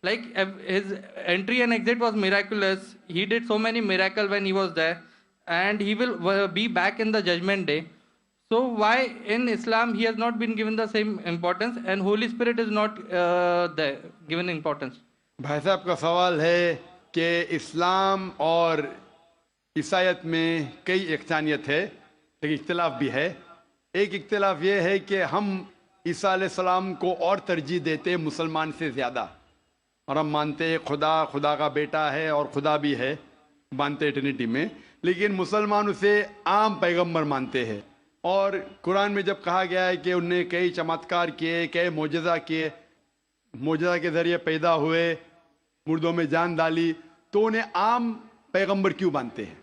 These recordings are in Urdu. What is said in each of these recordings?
Like his entry and exit was miraculous. He did so many miracles when he was there, and he will be back in the judgment day. So why in Islam he has not been given the same importance, and Holy Spirit is not there given importance? بھائی صاحب کا سوال ہے کہ اسلام اور عیسائیت میں کئی یکسانیت ہے لیکن اختلاف بھی ہے. ایک اختلاف یہ ہے کہ ہم عیسیٰ علیہ السلام کو اور ترجیح دیتے ہیں مسلمان سے زیادہ، اور ہم مانتے ہیں خدا کا بیٹا ہے اور خدا بھی ہے، مانتے ہیں ٹرینٹی میں، لیکن مسلمان اسے عام پیغمبر مانتے ہیں. اور قرآن میں جب کہا گیا ہے کہ انہوں نے کئی چمتکار کیے، کئی معجزہ کیے، معجزہ کے ذریعے پیدا ہوئے، مردوں میں جان ڈالی، تو انہیں عام پیغمبر کیوں مانتے ہیں؟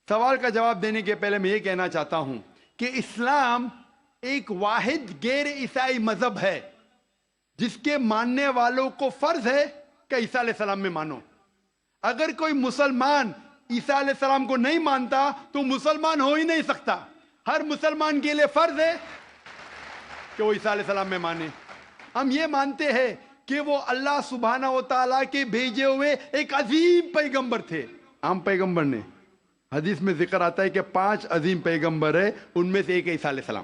سوال کا جواب دینے کے پہلے میں یہ کہنا چاہتا ہوں کہ اسلام ایک واحد غیر عیسائی مذہب ہے جس کے ماننے والوں کو فرض ہے کہ عیسیٰ علیہ السلام میں مانو. اگر کوئی مسلمان عیسیٰ علیہ السلام کو نہیں مانتا تو مسلمان ہو ہی نہیں سکتا. ہر مسلمان کے لیے فرض ہے کہ وہ عیسیٰ علیہ السلام میں مانے. ہم یہ مانتے ہیں کہ وہ اللہ سبحانہ و تعالیٰ کے بھیجے ہوئے ایک عظیم پیغمبر تھے. عام پیغمبر نے، حدیث میں ذکر آتا ہے کہ 5 عظیم پیغمبر ہیں، ان میں سے ایک ہے عیسیٰ علیہ السلام.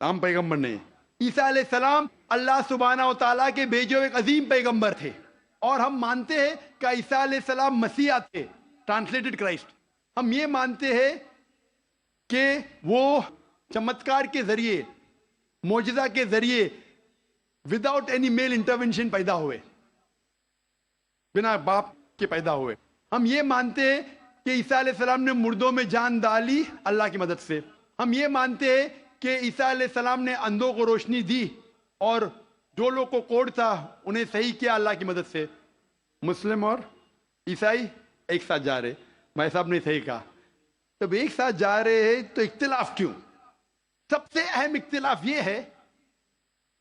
عام پیغمبر نہیں. عیسیٰ علیہ السلام اللہ سبحانہ و تعالیٰ کے بھیجے ہوئے ایک عظیم پیغمبر تھے، اور ہم مانتے ہیں کہ عیسیٰ علیہ السلام مسیح تھے، ٹرانسلیٹڈ کرائسٹ. ہم یہ مانتے ہیں کہ وہ چمتکار کے ذریعے، معجزہ کے ذریعے وداؤٹ اینی میل انٹرونشن پیدا ہوئے، بنا باپ کے پیدا ہوئے. ہم یہ مانتے ہیں کہ عیسیٰ علیہ السلام نے مردوں میں جان ڈالی اللہ کی مدد سے. ہم یہ مانتے ہیں کہ عیسیٰ علیہ السلام نے اندھوں کو روشنی دی، اور جو لوگ کو کوڑ تھا انہیں صحیح کیا اللہ کی مدد سے. مسلم اور عیسائی ایک ساتھ جا رہے، بھائی صاحب نے صحیح کہا. جب ایک ساتھ جا رہے ہیں تو اختلاف کیوں؟ سب سے اہم اختلاف یہ ہے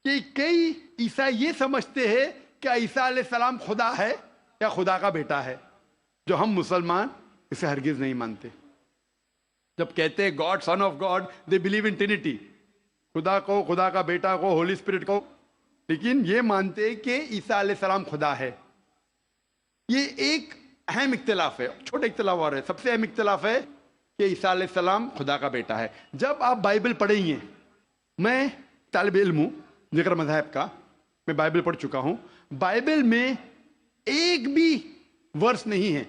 کہ کئی عیسائی یہ سمجھتے ہیں کہ عیسیٰ علیہ السلام خدا ہے یا خدا کا بیٹا ہے، جو ہم مسلمان اسے ہرگز نہیں مانتے. جب کہتے ہیں God, son of God, they believe in Trinity, خدا کو، خدا کا بیٹا کو، ہولی اسپرٹ کو، لیکن یہ مانتے ہیں کہ عیسیٰ علیہ السلام خدا ہے. یہ ایک اہم اختلاف ہے. چھوٹے اختلاف اور ہے، سب سے اہم اختلاف ہے کہ عیسیٰ علیہ السلام خدا کا بیٹا ہے. جب آپ بائبل پڑھیں گے، میں طالب علم ہوں ذکر مذاہب کا، میں بائبل پڑھ چکا ہوں، بائبل میں ایک بھی ورس نہیں ہے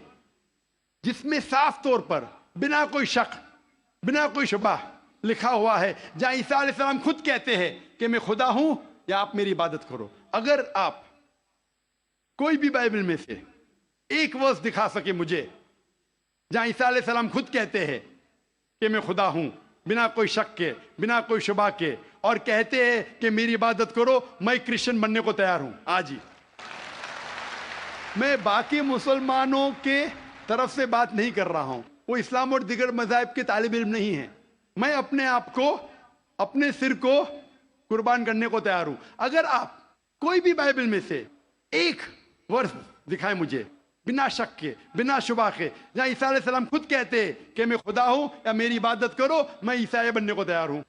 جس میں صاف طور پر بنا کوئی شک، بنا کوئی شبہ لکھا ہوا ہے جہاں عیسیٰ علیہ السلام خود کہتے ہیں کہ میں خدا ہوں یا آپ میری عبادت کرو. اگر آپ کوئی بھی بائبل میں سے ایک ورس دکھا سکے مجھے جہاں عیسیٰ علیہ السلام خود کہتے ہیں کہ میں خدا ہوں بنا کوئی شک کے، بنا کوئی شبہ کے، اور کہتے ہیں کہ میری عبادت کرو، میں کرسچن بننے کو تیار ہوں آج ہی. میں باقی مسلمانوں کے طرف سے بات نہیں کر رہا ہوں، وہ اسلام اور دیگر مذاہب کے طالب علم نہیں ہیں. میں اپنے آپ کو، اپنے سر کو قربان کرنے کو تیار ہوں. اگر آپ کوئی بھی بائبل میں سے ایک ورس دکھائیں مجھے بنا شک کے، بنا شبہ کے، جہاں عیسیٰ علیہ السلام خود کہتے کہ میں خدا ہوں یا میری عبادت کرو، میں عیسائی بننے کو تیار ہوں.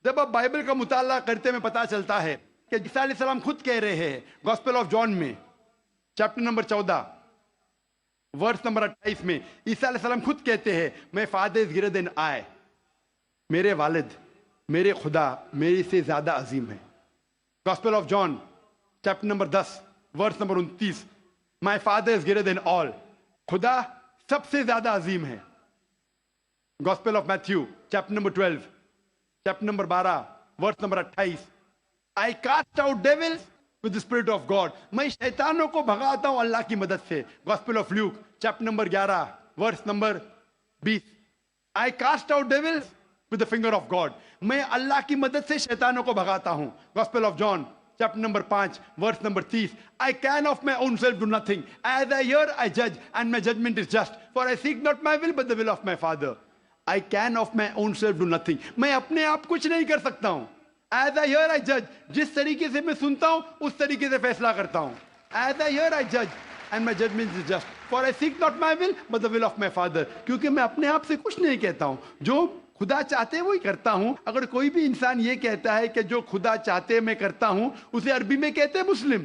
جب آپ بائبل کا مطالعہ کرتے میں پتا چلتا ہے کہ عیسیٰ علیہ السلام خود کہہ رہے ہیں گاسپل آف جان میں چیپٹر نمبر 14 ورس نمبر 28 میں، عیسیٰ علیہ السلام خود کہتے ہیں میں فادر از گریٹر دین آئی، میرے والد، میرے خدا میرے سے زیادہ عظیم ہے. Gospel of John chapter number 10 verse number 29، my father is greater than all, خدا سب سے زیادہ عظیم ہے. Gospel of Matthew chapter number 12 chapter number 12 verse number 28، I cast out devils with the spirit of God، میں شیطانوں کو بھگاتا ہوں اللہ کی مدد سے. Gospel of Luke chapter number 11 verse number 20، I cast out devils with the finger of God، میں اللہ کی مدد سے شیطانوں کو بھگاتا ہوں. Gospel of John chapter number 5 verse number 30، I can of my own self do nothing, as I hear I judge and my judgment is just, for I seek not my will but the will of my Father. I can of my own self do nothing، میں اپنے آپ کچھ نہیں کر سکتا ہوں. As I hear I judge، جس طریقے سے میں سنتا ہوں اس طریقے سے فیصلہ کرتا ہوں. As I hear I judge and my judgment is just, for I seek not my will but the will of my Father، کیونکہ میں اپنے آپ سے کچھ نہیں کہتا ہوں، جو خدا چاہتے وہی کرتا ہوں. اگر کوئی بھی انسان یہ کہتا ہے کہ جو خدا چاہتے میں کرتا ہوں، اسے عربی میں کہتے ہیں مسلم.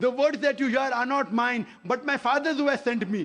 The words that you hear are not mine, but my Father who has sent me.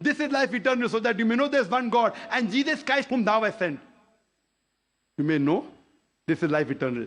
This is life eternal, so that you may know there is one God and Jesus Christ whom thou hast sent. You may know this is life eternal.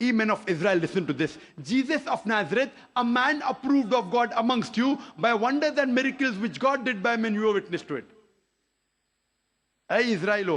Ye men of Israel, listen to this. Jesus of Nazareth, a man approved of God amongst you by wonders and miracles which God did by men, you are witness to it. Hey Israelo,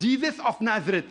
Jesus of Nazareth,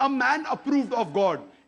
a man approved of God,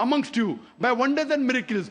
amongst you by wonders and miracles,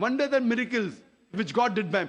wonders and miracles which God did by him,